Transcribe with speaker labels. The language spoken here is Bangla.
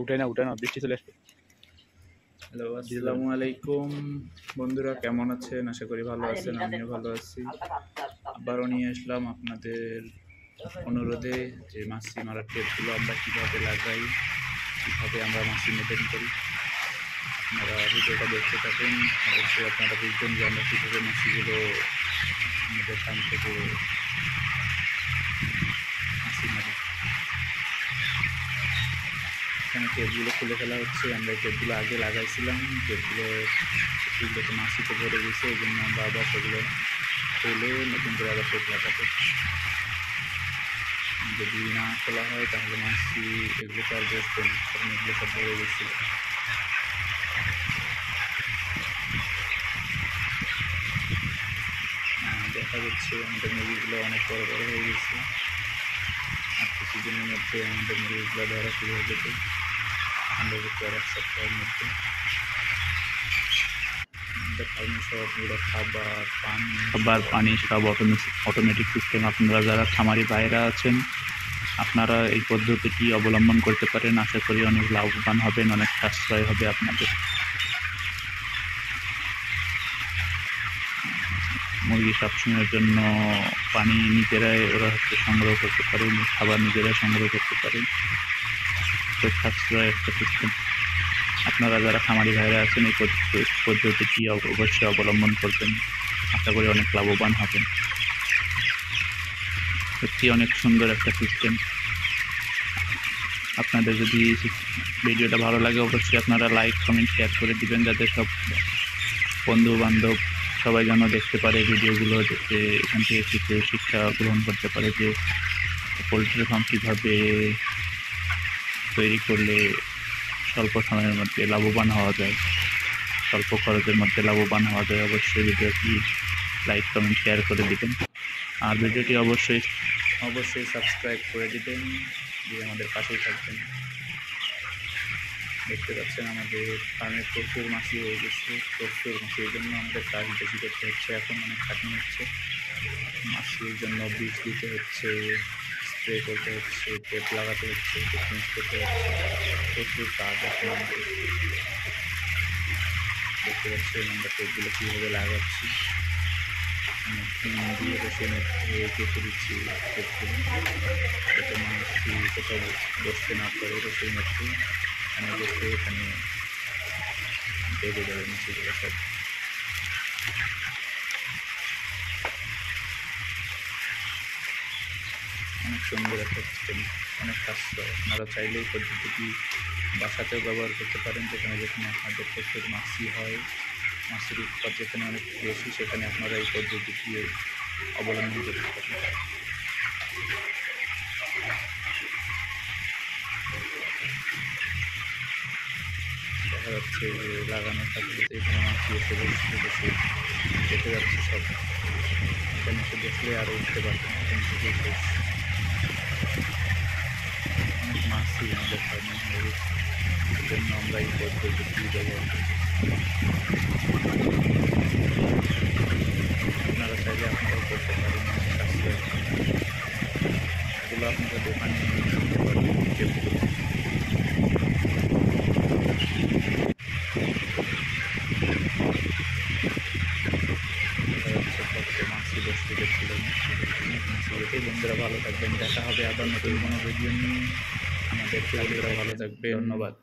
Speaker 1: উঠে না বৃষ্টি চলে আসবে।
Speaker 2: হ্যালো, আসসালামু আলাইকুম বন্ধুরা, কেমন আছেন? আশা করি ভালো আছেন, আমিও ভালো আছি। আবারও নিয়ে আসলাম আপনাদের অনুরোধে যে মাছি মারার টেপগুলো আমরা কীভাবে লাগাই, কীভাবে আমরা মাছি মেনটেন করি। আপনারা ভিডিওটা দেখতে থাকুন, অবশ্যই আপনারা বুঝবেন যে আমরা কীভাবে মাছিগুলো আমাদের ফার্ম থেকে মাছি মারি। এখানে টেপগুলো খুলে ফেলা হচ্ছে। আমরা এই টেপগুলো আগে লাগাইছিলাম, টেপগুলোতে মাছিতে ভরে গেছে, এই জন্য আমরা আবার সেগুলো খুলে নতুন করে আবার টেপ লাগাতে। যদি না খোলা হয় তাহলে মাছি এগুলো তো আর বসবে না, কারণ এগুলো সব ভরে গেছিল। দেখা যাচ্ছে আমাদের মুরগিগুলো অনেক বড় বড় হয়ে গেছে। আর কিছুদিনের মধ্যে আমাদের মুরগিগুলো ধরা শুরু হয়ে যেতে, আমরা দেখতে আর 1 সপ্তাহের মধ্যে
Speaker 1: খাবার পানি সব অটোমেটিক সিস্টেম। আপনারা যারা খামারি ভাইরা আছেন, আপনারা এই পদ্ধতিটি অবলম্বন করতে পারেন। আশা করি অনেক লাভবান হবেন, অনেক সাশ্রয় হবে আপনাদের। মুরগি সবসময়ের জন্য পানি নিজেরাই ওরা সংগ্রহ করতে পারেন, খাবার নিজেরাই সংগ্রহ করতে পারেন। খুব সাশ্রয় একটা সিস্টেম। আপনারা যারা খামারি ভাইরা আছেন এই পদ্ধতিটি অবশ্যই অবলম্বন করবেন। আশা করি অনেক লাভবান হবেন। সত্যি অনেক সুন্দর একটা সিস্টেম। আপনাদের যদি ভিডিওটা ভালো লাগে অবশ্যই আপনারা লাইক, কমেন্ট, শেয়ার করে দিবেন, যাতে সব বন্ধু বান্ধব সবাই যেন দেখতে পারে ভিডিওগুলো, যাতে এখান থেকে কিছু শিক্ষা গ্রহণ করতে পারে যে পোলট্রি ফার্ম কীভাবে তৈরি করলে স্বল্প সময়ের মধ্যে লাভবান হওয়া যায়, স্বল্প খরচের মধ্যে লাভবান হওয়া যায়। অবশ্যই ভিডিওটি লাইক, কমেন্ট, শেয়ার করে দিবেন। আর ভিডিওটি অবশ্যই
Speaker 2: সাবস্ক্রাইব করে দিবেন, দিয়ে আমাদের পাশেই থাকবেন। দেখতে পাচ্ছেন আমাদের ফার্মে প্রচুর মাছি হয়ে গেছে, প্রচুর মাছি। এই জন্য আমাদের কাজ বেশি করতে হচ্ছে, এখন অনেক খাটনি হচ্ছে। মাছির জন্য বীজ দিতে হচ্ছে, স্প্রে করতে হচ্ছে, টেপ লাগাতে হচ্ছে, চেঞ্জ করতে হচ্ছে, প্রচুর কাজ এখন আমাদের। দেখতে পাচ্ছেন আমরা টেপগুলো কীভাবে লাগাচ্ছি, দিয়ে রসের মধ্যে কেটে দিচ্ছি টেপগুলো, যাতে মাছি কোথাও বসতে না পারে রসের মধ্যে। এখানে বসে এখানে বেঁধে যাবে মাছিগুলো সব। অনেক সুন্দর একটা সিস্টেম, অনেক সাশ্রয়। আপনারা চাইলেই পদ্ধতিটি বাসাতেও ব্যবহার করতে পারেন, যেখানে আপনাদের প্রচুর মাছি হয়, মাছির উৎপাদ যেখানে অনেক বেশি, সেখানে আপনারা এই পদ্ধতিটি অবলম্বন করতে পারেন। দেখা যাচ্ছে যে লাগানো থাকলে এখানে মাছি এসে বসে দেখে যাচ্ছে সব। এখানে এসে দেখলে আরও উঠতে পারবেন, এখানে থেকে অনেক মাছি আমাদের ফার্মে হয়ে গেছে। এই জন্য আমরা এই পদ্ধতিটি ব্যবহার করি। আপনারা চাইলে আপনারাও করতে পারেন, সাশ্রয়। এগুলো আপনারা দোকানে কিনতে পারবেন টেপগুলো। মাছি বসতে দেখছিলেন, বন্ধুরা ভালো থাকবেন। দেখা হবে আবার নতুন কোনো ভিডিও নিয়ে। আমাদের বন্ধুরা ভালো থাকবে, ধন্যবাদ।